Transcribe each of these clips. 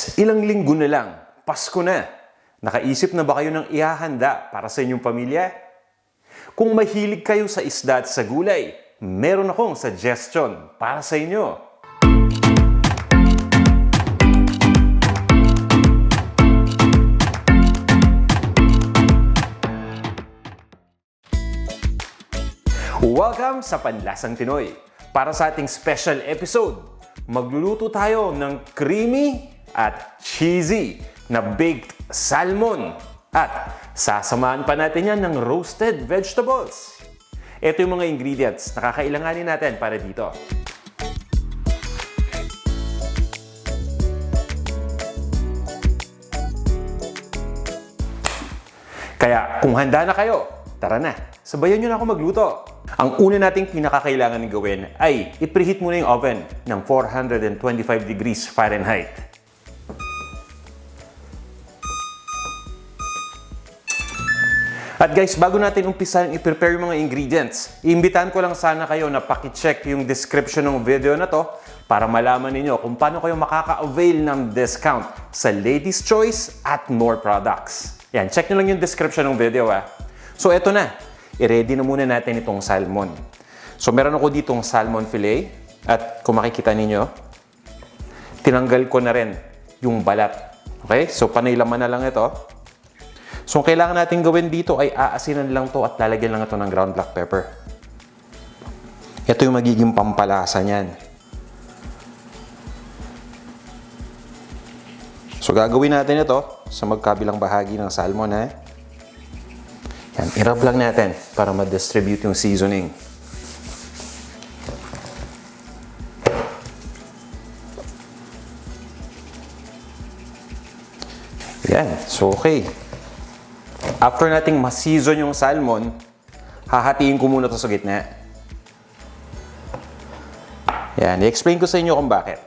Guys, ilang linggo na lang, Pasko na. Nakaisip na ba kayo ng ihahanda para sa inyong pamilya? Kung mahilig kayo sa isda at sa gulay, meron akong suggestion para sa inyo. Welcome sa Panlasang Pinoy. Para sa ating special episode, magluluto tayo ng creamy at cheesy na baked salmon. At sasamahan pa natin yan ng roasted vegetables. Ito yung mga ingredients na kakailanganin natin para dito. Kaya kung handa na kayo, tara na, sabayan nyo na ako magluto. Ang una nating pinakakailangan gawin ay i-preheat muna yung oven ng 425 degrees Fahrenheit. At guys, bago natin umpisan i-prepare yung mga ingredients, iimbitahan ko lang sana kayo na paki-check yung description ng video na to para malaman ninyo kung paano kayo makaka-avail ng discount sa Ladies' Choice at more products. Yan, check nyo lang yung description ng video ha. So eto na, i-ready na muna natin itong salmon. So meron ako ditong salmon fillet at kung makikita ninyo, tinanggal ko na rin yung balat. Okay? So panay laman na lang ito. So ang kailangan natin gawin dito ay aasinan lang to at lalagyan lang ito ng ground black pepper. Ito yung magiging pampalasa niyan. So gagawin natin ito sa magkabilang bahagi ng salmon ha. Yan, i-rub lang natin para ma-distribute yung seasoning. Yan, so okay. After nating ma-season yung salmon, hahatiin ko muna ito sa gitna. Yan, i-explain ko sa inyo kung bakit.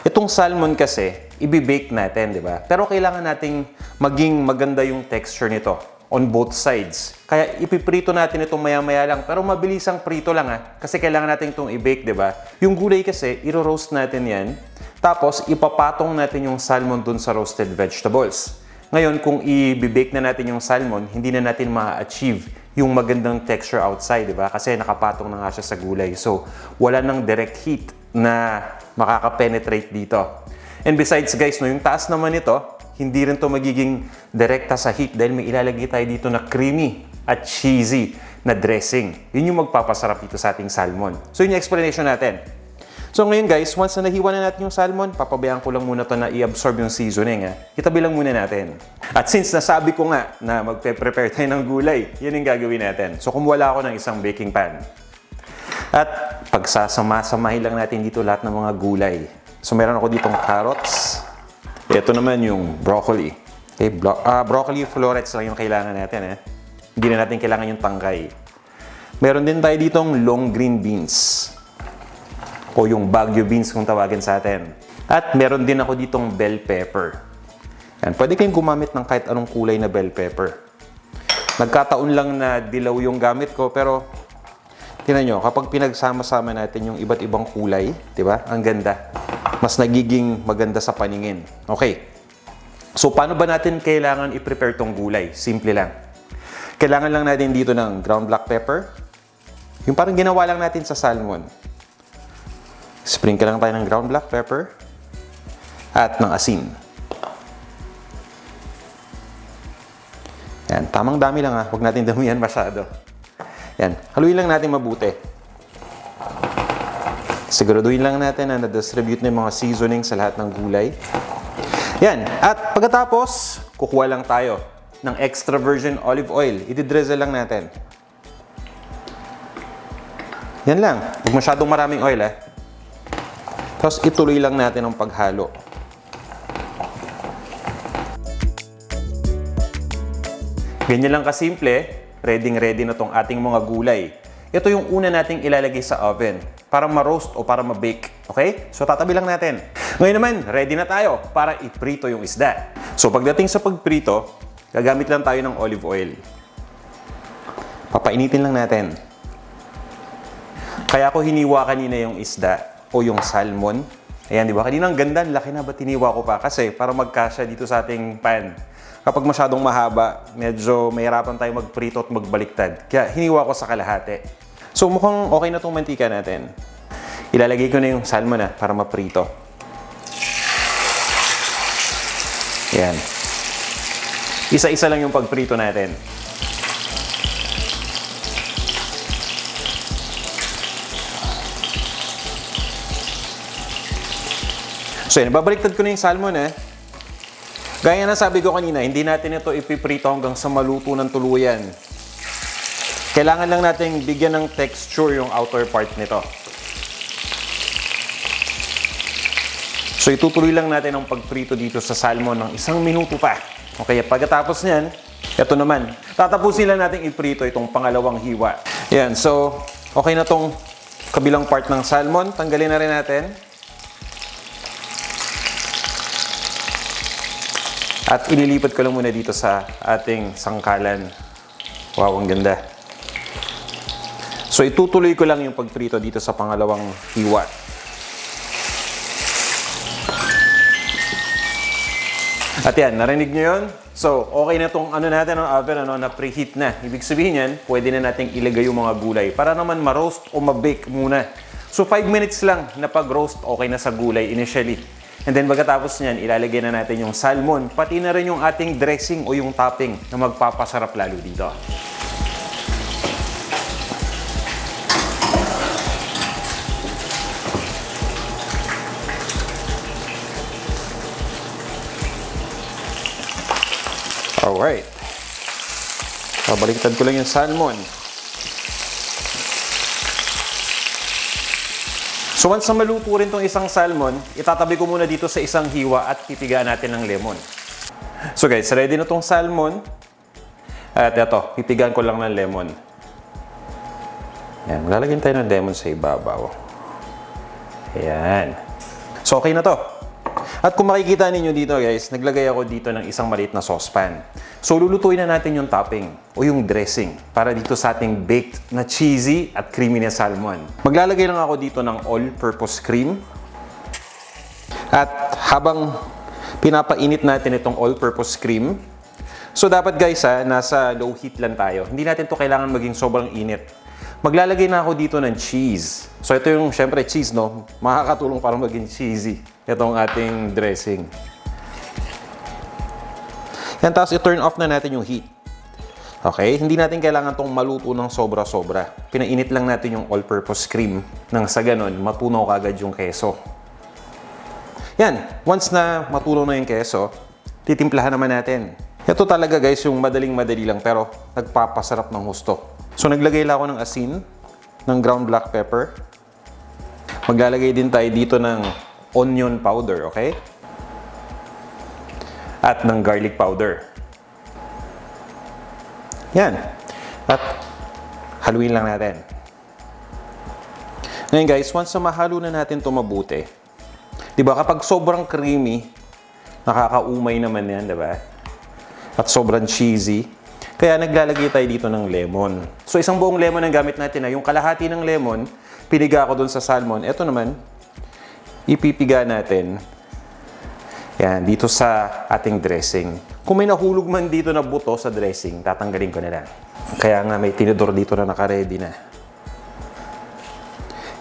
Itong salmon kasi, i-bake natin, di ba? Pero kailangan nating maging maganda yung texture nito on both sides. Kaya ipiprito natin itong maya-maya lang, pero mabilisang prito lang ha. Kasi kailangan natin itong i-bake, di ba? Yung gulay kasi, i-roast natin yan. Tapos, ipapatong natin yung salmon dun sa roasted vegetables. Ngayon, kung i-bake na natin yung salmon, hindi na natin ma-achieve yung magandang texture outside, di ba? Kasi nakapatong na nga siya sa gulay. So, wala nang direct heat na makaka-penetrate dito. And besides guys, no, yung taas naman ito, hindi rin to magiging direkta sa heat dahil may ilalagay tayo dito na creamy at cheesy na dressing. Yun yung magpapasarap dito sa ating salmon. So, yun yung explanation natin. So ngayon guys, once na nahiwa na natin yung salmon, papabayaan ko lang muna to na i-absorb yung seasoning. Itabi lang muna natin. At since nasabi ko nga na magpe-prepare tayo ng gulay, yun yung gagawin natin. So kumuha ako ng isang baking pan. At pagsasama-samahin lang natin dito lahat ng mga gulay. So meron ako ditong carrots. Ito naman yung broccoli. Okay, broccoli florets lang yung kailangan natin. Hindi na natin kailangan yung tangkay. Meron din tayo ditong long green beans. O yung Baguio beans kung tawagin sa atin. At meron din ako ditong bell pepper. Yan, pwede kayong gumamit ng kahit anong kulay na bell pepper. Nagkataon lang na dilaw yung gamit ko, pero tingnan nyo, kapag pinagsama-sama natin yung iba't ibang kulay, di ba? Ang ganda. Mas nagiging maganda sa paningin. Okay. So, paano ba natin kailangan i-prepare tong gulay? Simple lang. Kailangan lang natin dito ng ground black pepper. Yung parang ginawa lang natin sa salmon. Sprinkle lang tayo ng ground black pepper at ng asin. Yan, tamang dami lang ha. Huwag natin damihan masyado. Yan, haluin lang natin mabuti. Siguraduhin lang natin na na-distribute na yung mga seasoning sa lahat ng gulay. Yan, at pagkatapos, kukuha lang tayo ng extra virgin olive oil. I-drizzle lang natin. Yan lang. Huwag masyadong maraming oil ha. Tapos ituloy lang natin ang paghalo. Ganyan lang kasimple, ready na tong ating mga gulay. Ito yung una nating ilalagay sa oven para ma-roast o para ma-bake. Okay? So tatabi lang natin. Ngayon naman, ready na tayo para iprito yung isda. So pagdating sa pagprito, gagamit lang tayo ng olive oil. Papainitin lang natin. Kaya ako hiniwa kanina yung isda o yung salmon Ayan, di ba? Kanina ang ganda, laki na ba tiniwa ko pa? Kasi para magkasya dito sa ating pan. Kapag masyadong mahaba, medyo mahirapan tayo magprito at magbaliktad. Kaya hiniwa ko sa kalahati. So mukhang okay na itong mantika natin. Ilalagay ko na yung salmon para maprito. Ayan. Isa-isa lang yung pagprito natin. So yan, babaliktad ko na yung salmon Gaya na sabi ko kanina, hindi natin ito ipiprito hanggang sa maluto ng tuluyan. Kailangan lang natin bigyan ng texture yung outer part nito. So itutuloy lang natin ang pagprito dito sa salmon ng 1 minuto pa. Okay, pagkatapos niyan, ito naman. Tatapusin lang natin iprito itong pangalawang hiwa. Yan, so okay na tong kabilang part ng salmon. Tanggalin na rin natin. At ililipat ko lang muna dito sa ating sangkalan. Wow, ang ganda. So itutuloy ko lang yung pagprito dito sa pangalawang hiwa. At yan, narinig nyo yun? So, okay na itong natin ng oven, na preheat na. Ibig sabihin yan, pwede na natin ilagay yung mga gulay para naman ma-roast o ma-bake muna. So, 5 minutes lang na pag-roast, okay na sa gulay initially. And then, pagkatapos niyan, ilalagay na natin yung salmon, pati na rin yung ating dressing o yung topping na magpapasarap lalo dito. Alright. Babaliktad ko lang yung salmon. So once na maluto rin itong isang salmon, itatabi ko muna dito sa isang hiwa at pipigaan natin ng lemon. So guys, ready na itong salmon. At ito, pipigaan ko lang ng lemon. Yan, maglalagyan tayo ng lemon sa ibabaw. Ayan. So okay na to. At kung makikita ninyo dito guys, naglagay ako dito ng isang maliit na saucepan. So lulutuin na natin yung topping o yung dressing para dito sa ating baked na cheesy at creamy na salmon. Maglalagay lang ako dito ng all-purpose cream. At habang pinapainit natin itong all-purpose cream, so dapat guys nasa low heat lang tayo. Hindi natin to kailangan maging sobrang init. Maglalagay na ako dito ng cheese. So ito yung syempre cheese, no? Makakatulong para maging cheesy. Itong ating dressing. Yan, tapos i-turn off na natin yung heat. Okay? Hindi natin kailangan tong maluto ng sobra-sobra. Pinainit lang natin yung all-purpose cream nang sa ganun, matunaw kagad yung keso. Yan. Once na matunaw na yung keso, titimplahan naman natin. Ito talaga guys, yung madaling-madali lang pero nagpapasarap ng husto. So naglagay lang ako ng asin, ng ground black pepper. Maglalagay din tayo dito ng onion powder, okay? At ng garlic powder. Yan. At haluin lang natin. Ngayon guys, once na mahalo na natin ito mabuti, diba kapag sobrang creamy, nakakaumay naman yan, diba? At sobrang cheesy, kaya naglalagay tayo dito ng lemon. So isang buong lemon ang gamit natin yung kalahati ng lemon, piniga ko dun sa salmon. Ito naman, ipipiga natin. Yan, dito sa ating dressing. Kung may nahulog man dito na buto sa dressing, tatanggalin ko na lang. Kaya nga may tinidor dito na naka-ready na.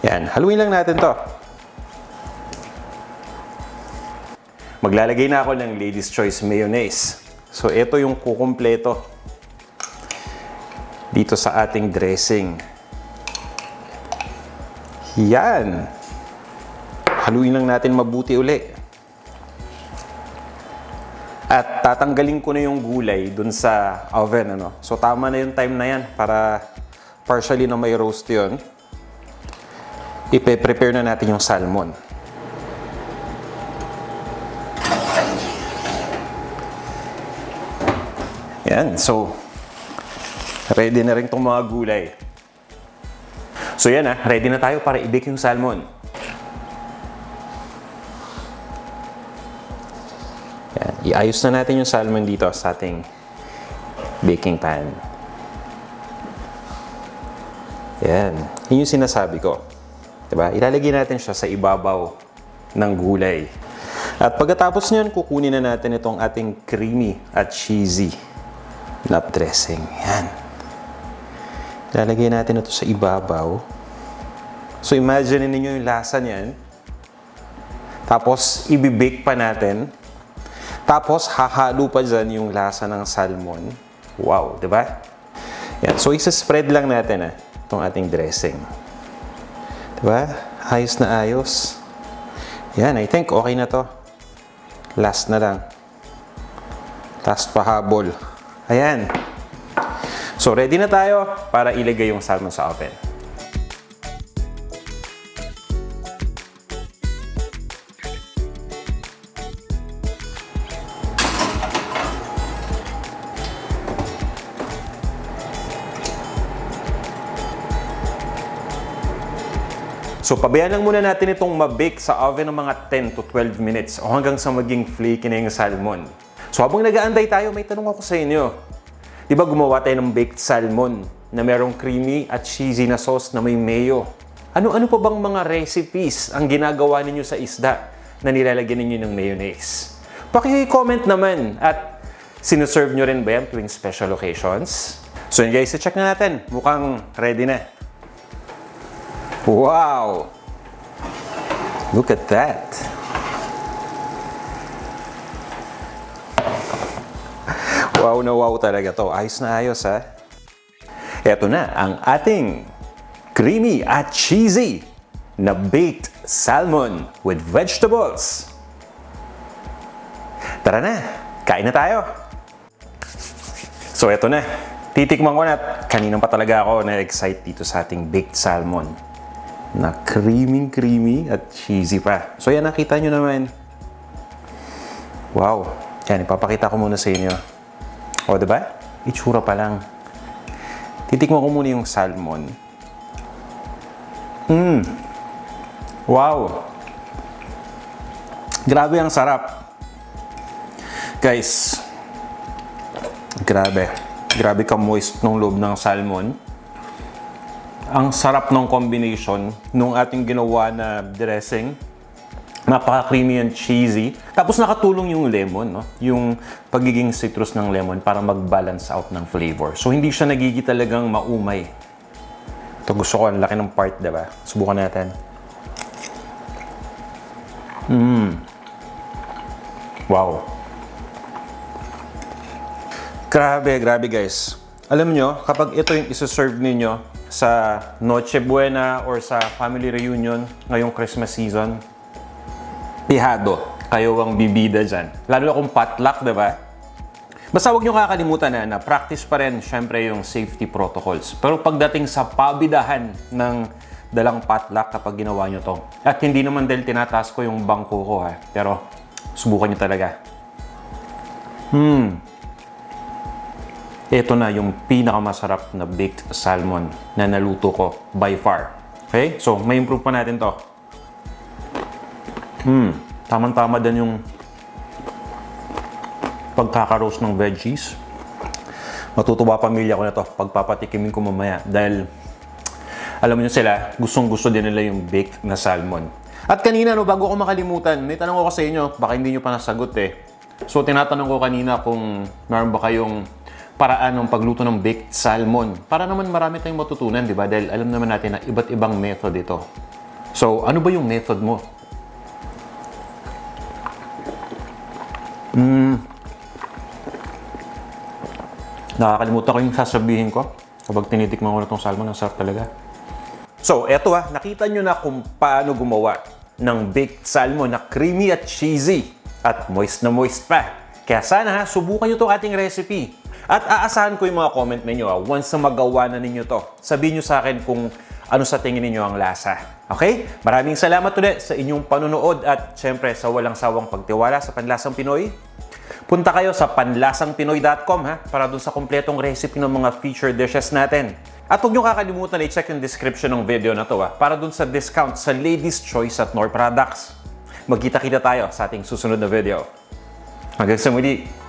Yan, haluin lang natin to. Maglalagay na ako ng Lady's Choice Mayonnaise. So ito yung kukumpleto dito sa ating dressing. Yan. Haluin lang natin mabuti uli. At tatanggalin ko na yung gulay dun sa oven. So tama na yung time na yan para partially na may roast yun. Ipe-prepare na natin yung salmon. Yan. So ready na rin itong mga gulay. So yan ready na tayo para i-bake yung salmon. Yan. Iayos na natin yung salmon dito sa ating baking pan. Yan. Yun yung sinasabi ko. Diba? Ilalagay natin siya sa ibabaw ng gulay. At pagkatapos niyan, kukunin na natin itong ating creamy at cheesy na dressing. Yan. Lalagay natin ito sa ibabaw. So imagine niyo yung lasa niyan. Tapos ibibake pa natin. Tapos hahalo pa dyan yung lasa ng salmon. Wow, di ba? Yan. So isa-spread lang natin itong ating dressing. Di ba? Ayos na ayos. Yan, I think okay na to. Last na lang. Last pahabol. Ayan. So, ready na tayo para ilagay yung salmon sa oven. So, pabayaan lang muna natin itong mabake sa oven ng mga 10 to 12 minutes o hanggang sa maging flaky na yung salmon. So, habang nag-aantay tayo, may tanong ako sa inyo. Di ba gumawa tayo ng baked salmon na merong creamy at cheesy na sauce na may mayo? Ano-ano pa bang mga recipes ang ginagawa ninyo sa isda na nilalagyan ninyo ng mayonnaise? Paki-comment naman at sinuserve nyo rin ba yan tuwing special occasions? So, yun guys, i-check na natin. Mukhang ready na. Wow! Look at that! Wow na wow talaga to. Ayos na ayos ha. Ito na ang ating creamy at cheesy na baked salmon with vegetables. Tara na! Kain na tayo! So ito na. Titikman ko na at kaninang pa talaga ako na-excite dito sa ating baked salmon. Na creamy at cheesy pa. So yan, nakita nyo naman. Wow. Yan, ipapakita ko muna sa inyo. O, diba? Itsura pa lang. Titikman ko muna yung salmon. Wow. Grabe ang sarap. Guys. Grabe. Grabe ka moist ng loob ng salmon. Ang sarap ng combination nung ating ginawa na dressing. Napaka-creamy and cheesy. Tapos nakatulong yung lemon, no? Yung pagiging citrus ng lemon para mag-balance out ng flavor. So, hindi siya nagiging talagang maumay. Ito gusto ko, ang laki ng part, diba? Subukan natin. Wow. Grabe guys. Alam nyo, kapag ito yung isa-serve ninyo sa Noche Buena or sa family reunion ngayong Christmas season, pihado. Kayo ang bibida dyan. Lalo na kung potluck, diba? Basta huwag nyo kakalimutan na practice pa rin, syempre, yung safety protocols. Pero pagdating sa pabidahan ng dalang potluck kapag ginawa nyo to, at hindi naman dahil tinataas ko yung bangko ko, pero subukan nyo talaga. Ito na yung pinakamasarap na baked salmon na naluto ko by far. Okay? So, may improve pa natin to. Tamang-tama din yung pagkakaroast ng veggies. Matutuwa pamilya ko na to pagpapatikimin ko mamaya. Dahil, alam niyo sila, gustong-gusto din nila yung baked na salmon. At kanina, no, bago ko makalimutan, may tanong ko sa inyo, baka hindi nyo pa nasagot eh. So, tinatanong ko kanina kung meron ba kayong paraan ng pagluto ng baked salmon. Para naman marami tayong matutunan, di ba? Dahil alam naman natin na iba't ibang method ito. So, ano ba yung method mo? Nakakalimutan ko yung sasabihin ko. Kapag tinitikman ko na itong salmon, ang sarap talaga. So, eto nakita nyo na kung paano gumawa ng baked salmon na creamy at cheesy at moist na moist pa. Kaya sana subukan nyo itong ating recipe. At aasahan ko yung mga comment ninyo once na magawa na ninyo to. Sabihin nyo sa akin kung ano sa tingin ninyo ang lasa. Okay? Maraming salamat ulit sa inyong panunood at syempre sa walang sawang pagtiwala sa Panlasang Pinoy. Punta kayo sa panlasangpinoy.com para dun sa kumpletong recipe ng mga featured dishes natin. At huwag nyo kakalimutan i-check yung description ng video na to para dun sa discount sa Ladies' Choice at Knorr Products. Magkita-kita tayo sa ating susunod na video. Hanggang sa muli!